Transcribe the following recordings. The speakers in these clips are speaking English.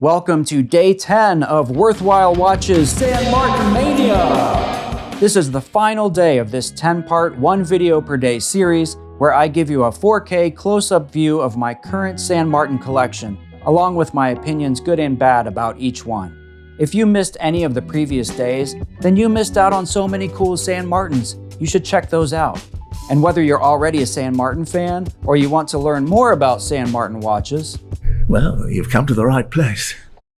Welcome to day 10 of Worthwhile Watches San Martin Mania! This is the final day of this 10-part, one video per day series where I give you a 4K close-up view of my current San Martin collection, along with my opinions good and bad about each one. If you missed any of the previous days, then you missed out on so many cool San Martins. You should check those out. And whether you're already a San Martin fan or you want to learn more about San Martin watches, well, you've come to the right place.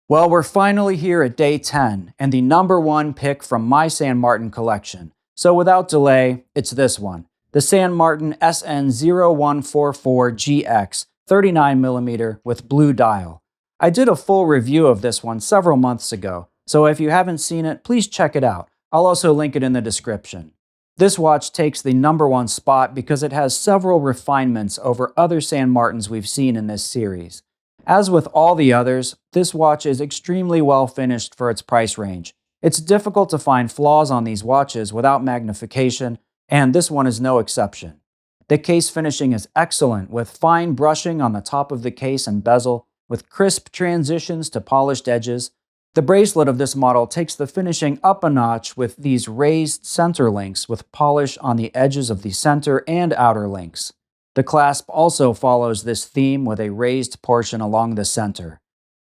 Well, we're finally here at day 10 and the number one pick from my San Martin collection. So without delay, it's this one, the San Martin SN0144GX 39mm with blue dial. I did a full review of this one several months ago, so if you haven't seen it, please check it out. I'll also link it in the description. This watch takes the number one spot because it has several refinements over other San Martins we've seen in this series. As with all the others, this watch is extremely well finished for its price range. It's difficult to find flaws on these watches without magnification, and this one is no exception. The case finishing is excellent, with fine brushing on the top of the case and bezel, with crisp transitions to polished edges. The bracelet of this model takes the finishing up a notch with these raised center links with polish on the edges of the center and outer links. The clasp also follows this theme with a raised portion along the center.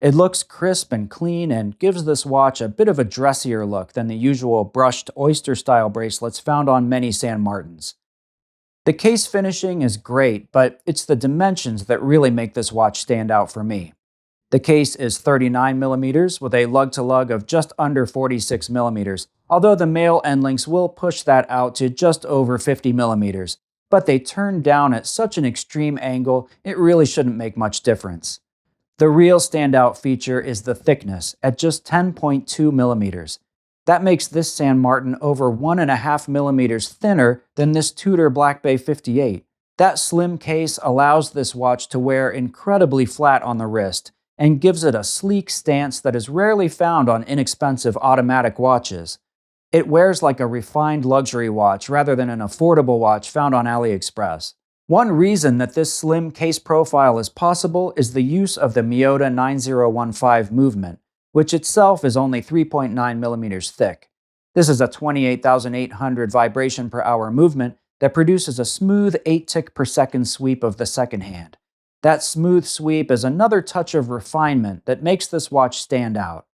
It looks crisp and clean and gives this watch a bit of a dressier look than the usual brushed oyster-style bracelets found on many San Martins. The case finishing is great, but it's the dimensions that really make this watch stand out for me. The case is 39mm with a lug-to-lug of just under 46mm, although the male end links will push that out to just over 50mm. But they turn down at such an extreme angle, it really shouldn't make much difference. The real standout feature is the thickness, at just 10.2mm. That makes this San Martin over 1.5mm thinner than this Tudor Black Bay 58. That slim case allows this watch to wear incredibly flat on the wrist, and gives it a sleek stance that is rarely found on inexpensive automatic watches. It wears like a refined luxury watch rather than an affordable watch found on AliExpress. One reason that this slim case profile is possible is the use of the Miyota 9015 movement, which itself is only 3.9mm thick. This is a 28,800 vibration per hour movement that produces a smooth 8 tick per second sweep of the second hand. That smooth sweep is another touch of refinement that makes this watch stand out.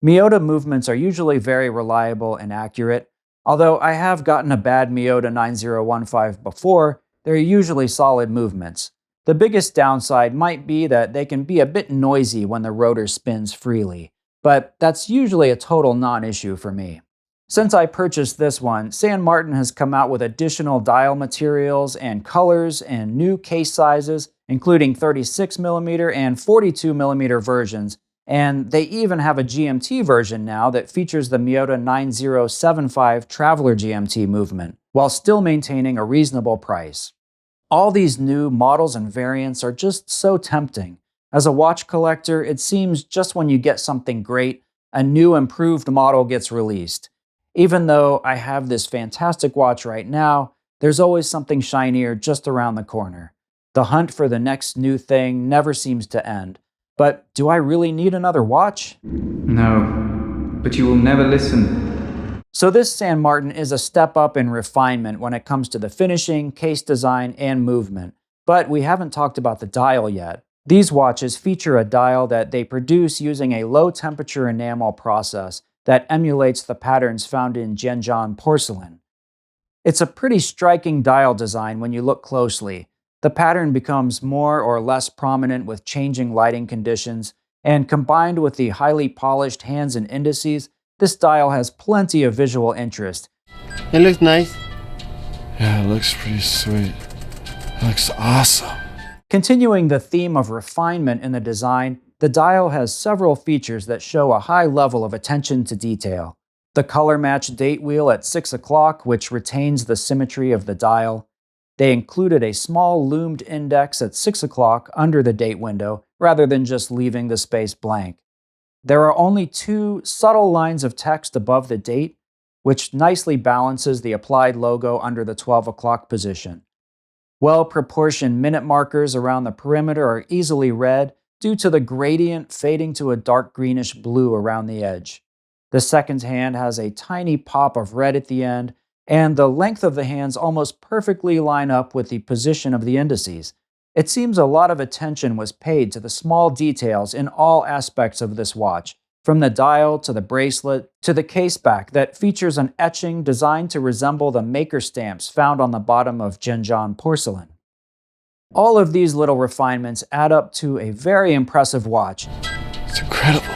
Miyota movements are usually very reliable and accurate. Although I have gotten a bad Miyota 9015 before, they're usually solid movements. The biggest downside might be that they can be a bit noisy when the rotor spins freely, but that's usually a total non-issue for me. Since I purchased this one, San Martin has come out with additional dial materials and colors and new case sizes, including 36mm and 42mm versions, and they even have a GMT version now that features the Miyota 9075 Traveler GMT movement, while still maintaining a reasonable price. All these new models and variants are just so tempting. As a watch collector, it seems just when you get something great, a new improved model gets released. Even though I have this fantastic watch right now, there's always something shinier just around the corner. The hunt for the next new thing never seems to end. But do I really need another watch? No, but you will never listen. So this San Martin is a step up in refinement when it comes to the finishing, case design, and movement. But we haven't talked about the dial yet. These watches feature a dial that they produce using a low-temperature enamel process that emulates the patterns found in Zhenjiang porcelain. It's a pretty striking dial design when you look closely. The pattern becomes more or less prominent with changing lighting conditions, and combined with the highly polished hands and indices, this dial has plenty of visual interest. It looks nice. Yeah, it looks pretty sweet. It looks awesome. Continuing the theme of refinement in the design, the dial has several features that show a high level of attention to detail. The color-matched date wheel at 6 o'clock, which retains the symmetry of the dial. They included a small loomed index at 6 o'clock under the date window, rather than just leaving the space blank. There are only 2 subtle lines of text above the date, which nicely balances the applied logo under the 12 o'clock position. Well-proportioned minute markers around the perimeter are easily read, due to the gradient fading to a dark greenish blue around the edge. The second hand has a tiny pop of red at the end, and the length of the hands almost perfectly line up with the position of the indices. It seems a lot of attention was paid to the small details in all aspects of this watch, from the dial to the bracelet to the caseback that features an etching designed to resemble the maker stamps found on the bottom of Zhenjiang porcelain. All of these little refinements add up to a very impressive watch. It's incredible.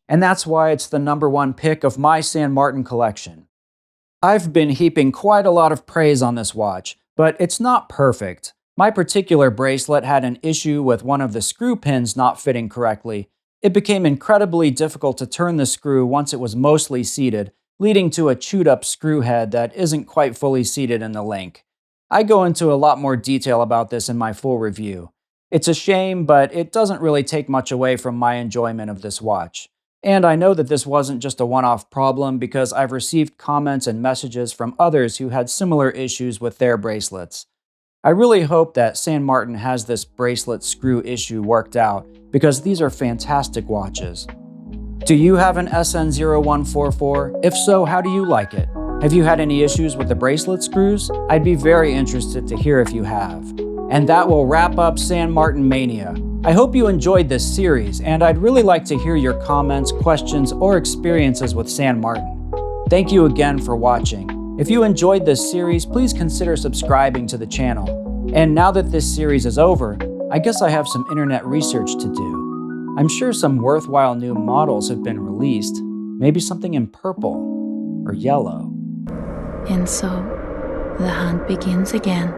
And that's why it's the #1 pick of my San Martin collection. I've been heaping quite a lot of praise on this watch, but it's not perfect. My particular bracelet had an issue with one of the screw pins not fitting correctly. It became incredibly difficult to turn the screw once it was mostly seated, leading to a chewed-up screw head that isn't quite fully seated in the link. I go into a lot more detail about this in my full review. It's a shame, but it doesn't really take much away from my enjoyment of this watch. And I know that this wasn't just a one-off problem because I've received comments and messages from others who had similar issues with their bracelets. I really hope that San Martin has this bracelet screw issue worked out because these are fantastic watches. Do you have an SN0144? If so, how do you like it? Have you had any issues with the bracelet screws? I'd be very interested to hear if you have. And that will wrap up San Martin Mania. I hope you enjoyed this series, and I'd really like to hear your comments, questions, or experiences with San Martin. Thank you again for watching. If you enjoyed this series, please consider subscribing to the channel. And now that this series is over, I guess I have some internet research to do. I'm sure some worthwhile new models have been released, maybe something in purple or yellow. And so, the hunt begins again.